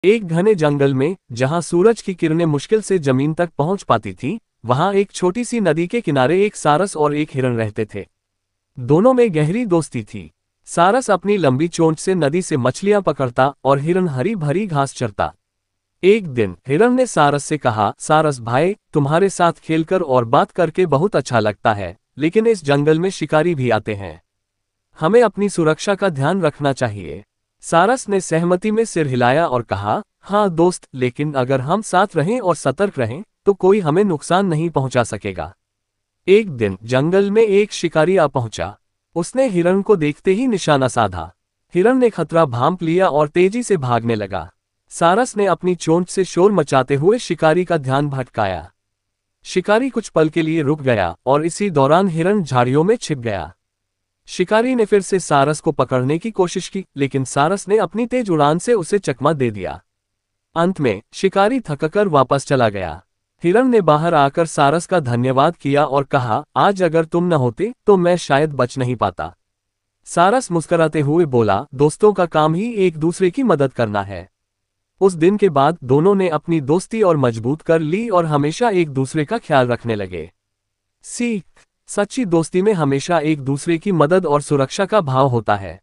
एक घने जंगल में, जहां सूरज की किरणें मुश्किल से जमीन तक पहुंच पाती थीं, वहां एक छोटी सी नदी के किनारे एक सारस और एक हिरन रहते थे। दोनों में गहरी दोस्ती थी। सारस अपनी लंबी चोंच से नदी से मछलियां पकड़ता और हिरन हरी भरी घास चरता। एक दिन हिरन ने सारस से कहा, सारस भाई, तुम्हारे साथ खेलकर और बात करके बहुत अच्छा लगता है, लेकिन इस जंगल में शिकारी भी आते हैं। हमें अपनी सुरक्षा का ध्यान रखना चाहिए। सारस ने सहमति में सिर हिलाया और कहा, हाँ दोस्त, लेकिन अगर हम साथ रहें और सतर्क रहें, तो कोई हमें नुकसान नहीं पहुंचा सकेगा। एक दिन जंगल में एक शिकारी आ पहुंचा। उसने हिरन को देखते ही निशाना साधा। हिरन ने खतरा भांप लिया और तेजी से भागने लगा। सारस ने अपनी चोंच से शोर मचाते हुए शिकारी का ध्यान भटकाया। शिकारी कुछ पल के लिए रुक गया और इसी दौरान हिरन झाड़ियों में छिप गया। शिकारी ने फिर से सारस को पकड़ने की कोशिश की, लेकिन सारस ने अपनी तेज उड़ान से उसे चकमा दे दिया। अंत में शिकारी थककर वापस चला गया। हिरन ने बाहर आकर सारस का धन्यवाद किया और कहा, आज अगर तुम न होते तो मैं शायद बच नहीं पाता। सारस मुस्कुराते हुए बोला, दोस्तों का काम ही एक दूसरे की मदद करना है। उस दिन के बाद दोनों ने अपनी दोस्ती और मजबूत कर ली और हमेशा एक दूसरे का ख्याल रखने लगे। सीख: सच्ची दोस्ती में हमेशा एक दूसरे की मदद और सुरक्षा का भाव होता है।